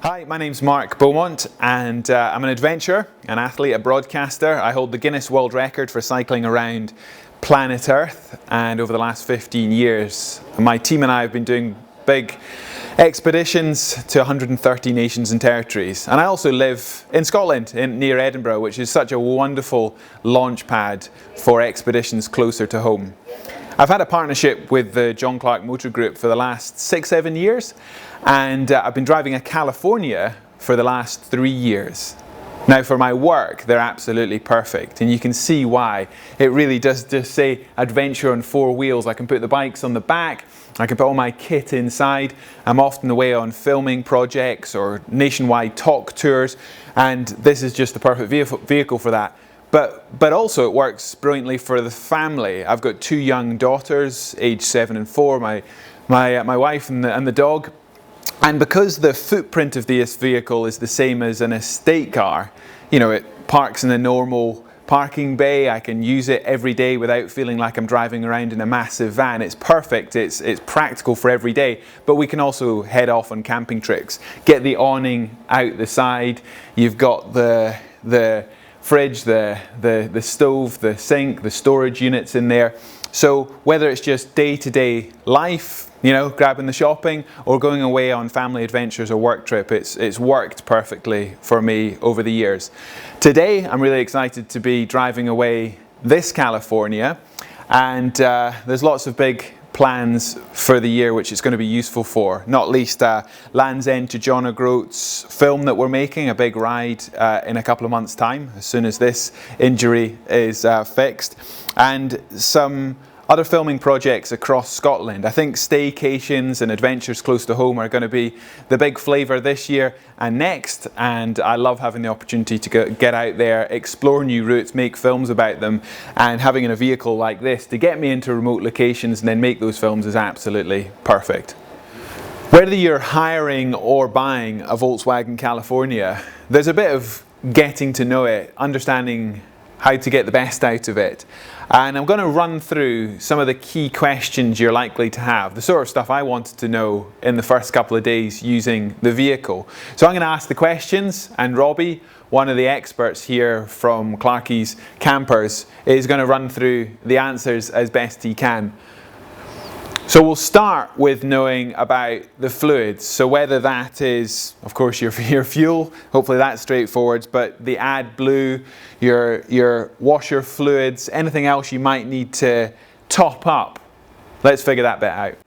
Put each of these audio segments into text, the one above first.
Hi, my name's Mark Beaumont and I'm an adventurer, an athlete, a broadcaster. I hold the Guinness World Record for cycling around planet Earth, and over the last 15 years my team and I have been doing big expeditions to 130 nations and territories. And I also live in Scotland, near Edinburgh, which is such a wonderful launch pad for expeditions closer to home. I've had a partnership with the John Clark Motor Group for the last 6-7 years, and I've been driving a California for the last 3 years. Now for my work, they're absolutely perfect, and you can see why. It really does just say adventure on 4 wheels. I can put the bikes on the back, I can put all my kit inside. I'm often away on filming projects or nationwide talk tours, and this is just the perfect vehicle for that. But also it works brilliantly for the family. I've got 2 young daughters, aged 7 and 4, my wife and the dog. And because the footprint of this vehicle is the same as an estate car, you know, it parks in a normal parking bay. I can use it every day without feeling like I'm driving around in a massive van. It's perfect, it's practical for every day, but we can also head off on camping trips. Get the awning out the side, you've got the fridge, the stove, the sink, the storage units in there. So whether it's just day-to-day life, you know, grabbing the shopping, or going away on family adventures or work trip, it's worked perfectly for me over the years. Today I'm really excited to be driving away this California, and there's lots of big plans for the year which it's going to be useful for, not least Land's End to John O'Groat's film that we're making, a big ride in a couple of months' time, as soon as this injury is fixed, and some other filming projects across Scotland. I think staycations and adventures close to home are going to be the big flavour this year and next, and I love having the opportunity to get out there, explore new routes, make films about them, and having a vehicle like this to get me into remote locations and then make those films is absolutely perfect. Whether you're hiring or buying a Volkswagen California, there's a bit of getting to know it, understanding how to get the best out of it. And I'm going to run through some of the key questions you're likely to have, the sort of stuff I wanted to know in the first couple of days using the vehicle. So I'm going to ask the questions, and Robbie, one of the experts here from Clarkie's Campers, is going to run through the answers as best he can. So we'll start with knowing about the fluids. So whether that is, of course, your fuel, hopefully that's straightforward, but the AdBlue, your washer fluids, anything else you might need to top up. Let's figure that bit out.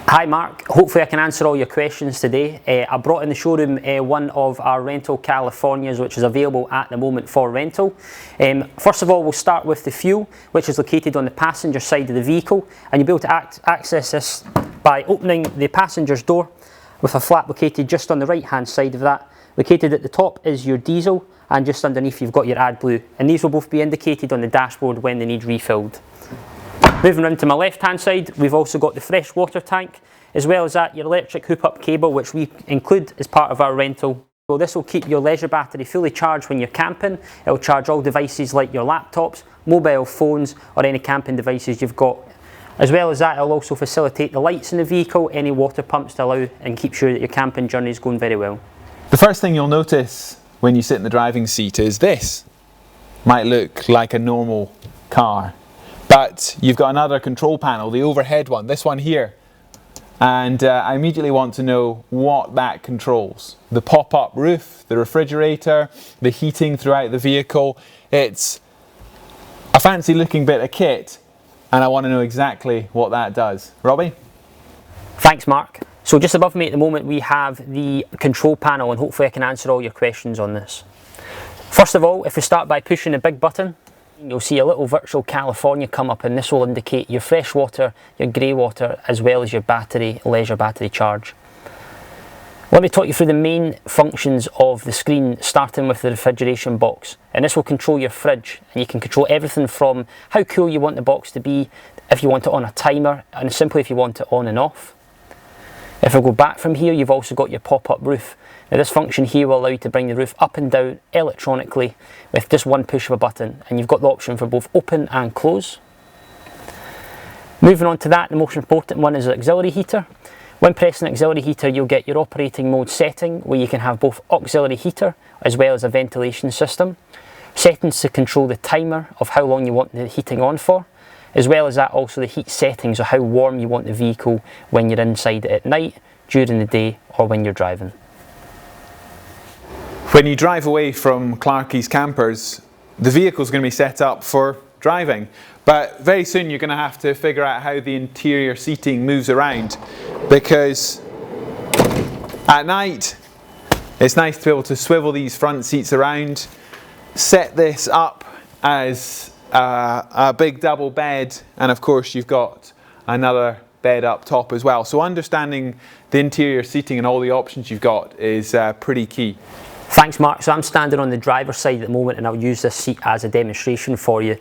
Hi Mark, hopefully I can answer all your questions today. I brought in the showroom one of our rental Californias, which is available at the moment for rental. First of all, we'll start with the fuel, which is located on the passenger side of the vehicle, and you'll be able to access this by opening the passenger's door with a flap located just on the right hand side of that. Located at the top is your diesel, and just underneath you've got your AdBlue, and these will both be indicated on the dashboard when they need refilled. Moving around to my left hand side, we've also got the fresh water tank, as well as that your electric hoop up cable, which we include as part of our rental. So this will keep your leisure battery fully charged when you're camping. It will charge all devices like your laptops, mobile phones, or any camping devices you've got. As well as that, it will also facilitate the lights in the vehicle, any water pumps to allow and keep sure that your camping journey is going very well. The first thing you'll notice when you sit in the driving seat is this. Might look like a normal car, but you've got another control panel, the overhead one, this one here. And I immediately want to know what that controls. The pop-up roof, the refrigerator, the heating throughout the vehicle. It's a fancy looking bit of kit, and I want to know exactly what that does. Robbie? Thanks Mark. So just above me at the moment we have the control panel, and hopefully I can answer all your questions on this. First of all, if we start by pushing the big button, you'll see a little virtual California come up, and this will indicate your fresh water, your grey water, as well as your leisure battery charge. Let me talk you through the main functions of the screen, starting with the refrigeration box. And this will control your fridge, and you can control everything from how cool you want the box to be, if you want it on a timer, and simply if you want it on and off. If I go back from here, you've also got your pop-up roof. Now this function here will allow you to bring the roof up and down electronically with just one push of a button, and you've got the option for both open and close. Moving on to that, the most important one is the auxiliary heater, When pressing auxiliary heater, you'll get your operating mode setting where you can have both auxiliary heater as well as a ventilation system. Settings to control the timer of how long you want the heating on for, as well as that also the heat settings of how warm you want the vehicle when you're inside it at night, during the day or when you're driving. When you drive away from Clarkie's campers, the vehicle's going to be set up for driving, but very soon you're going to have to figure out how the interior seating moves around, because at night it's nice to be able to swivel these front seats around, set this up as a big double bed, and of course you've got another bed up top as well. So understanding the interior seating and all the options you've got is pretty key. Thanks Mark. So I'm standing on the driver's side at the moment and I'll use this seat as a demonstration for you.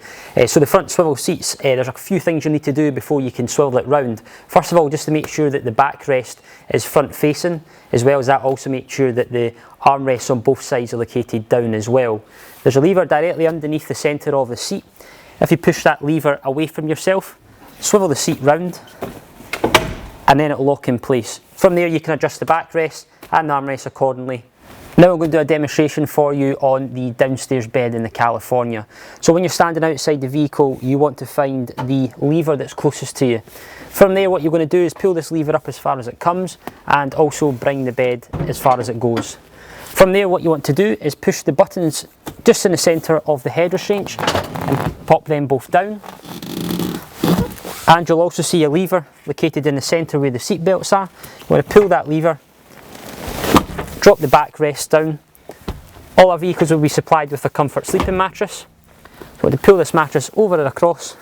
So the front swivel seats, there's a few things you need to do before you can swivel it round. First of all, just to make sure that the backrest is front facing, as well as that also make sure that the armrests on both sides are located down as well. There's a lever directly underneath the centre of the seat. If you push that lever away from yourself, swivel the seat round and then it'll lock in place. From there you can adjust the backrest and the armrest accordingly. Now I'm going to do a demonstration for you on the downstairs bed in the California. So when you're standing outside the vehicle, you want to find the lever that's closest to you. From there what you're going to do is pull this lever up as far as it comes and also bring the bed as far as it goes. From there what you want to do is push the buttons just in the centre of the head restraints and pop them both down. And you'll also see a lever located in the centre where the seat belts are. You want to pull that lever, drop the backrest down. All our vehicles will be supplied with a comfort sleeping mattress. So to pull this mattress over and across,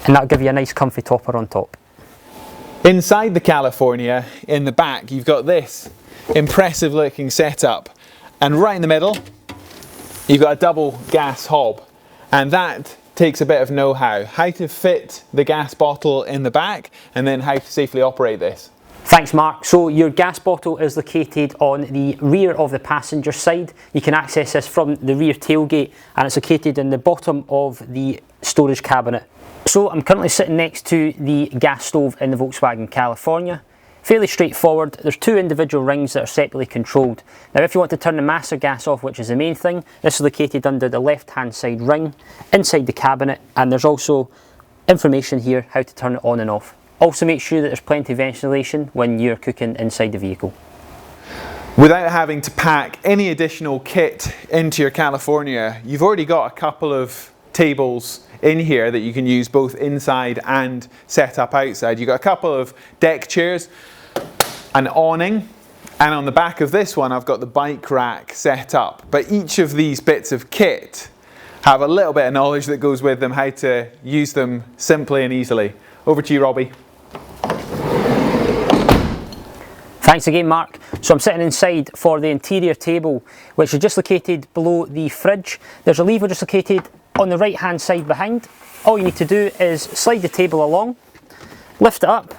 and that'll give you a nice comfy topper on top. Inside the California, in the back, you've got this impressive looking setup, and right in the middle you've got a double gas hob, and that takes a bit of know-how to fit the gas bottle in the back and then how to safely operate this. Thanks Mark. So your gas bottle is located on the rear of the passenger side. You can access this from the rear tailgate and it's located in the bottom of the storage cabinet. So I'm currently sitting next to the gas stove in the Volkswagen California. Fairly straightforward. There's two individual rings that are separately controlled. Now if you want to turn the master gas off, which is the main thing, this is located under the left hand side ring inside the cabinet, and there's also information here how to turn it on and off. Also make sure that there's plenty of ventilation when you're cooking inside the vehicle. Without having to pack any additional kit into your California, you've already got a couple of tables in here that you can use both inside and set up outside. You've got a couple of deck chairs, an awning, and on the back of this one I've got the bike rack set up. But each of these bits of kit have a little bit of knowledge that goes with them, how to use them simply and easily. Over to you, Robbie. Thanks again Mark. So I'm sitting inside for the interior table, which is just located below the fridge. There's a lever just located on the right hand side behind. All you need to do is slide the table along, lift it up,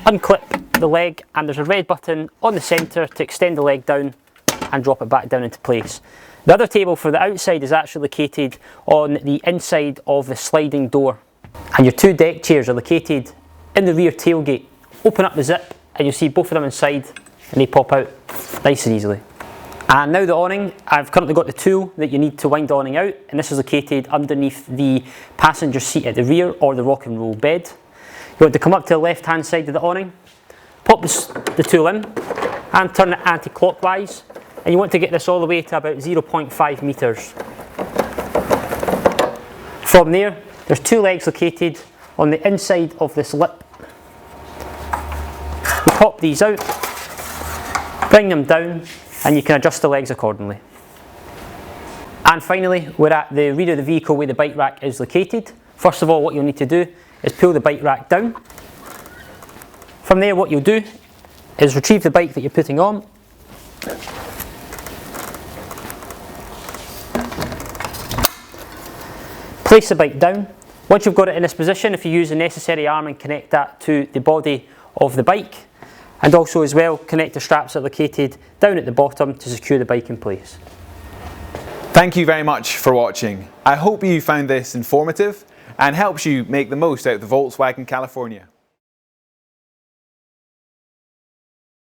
unclip the leg, and there's a red button on the centre to extend the leg down and drop it back down into place. The other table for the outside is actually located on the inside of the sliding door. And your two deck chairs are located in the rear tailgate. Open up the zip and you'll see both of them inside and they pop out nice and easily. And now the awning, I've currently got the tool that you need to wind the awning out, and this is located underneath the passenger seat at the rear or the rock and roll bed. You want to come up to the left hand side of the awning, pop the tool in and turn it anti-clockwise, and you want to get this all the way to about 0.5 metres. From there, there's two legs located on the inside of this lip. You pop these out, bring them down, and you can adjust the legs accordingly. And finally, we're at the rear of the vehicle where the bike rack is located. First of all, what you'll need to do is pull the bike rack down. From there, what you'll do is retrieve the bike that you're putting on, place the bike down. Once you've got it in this position, if you use the necessary arming, connect that to the body of the bike, and also as well connect the straps that are located down at the bottom to secure the bike in place. Thank you very much for watching. I hope you found this informative and helps you make the most out of the Volkswagen California.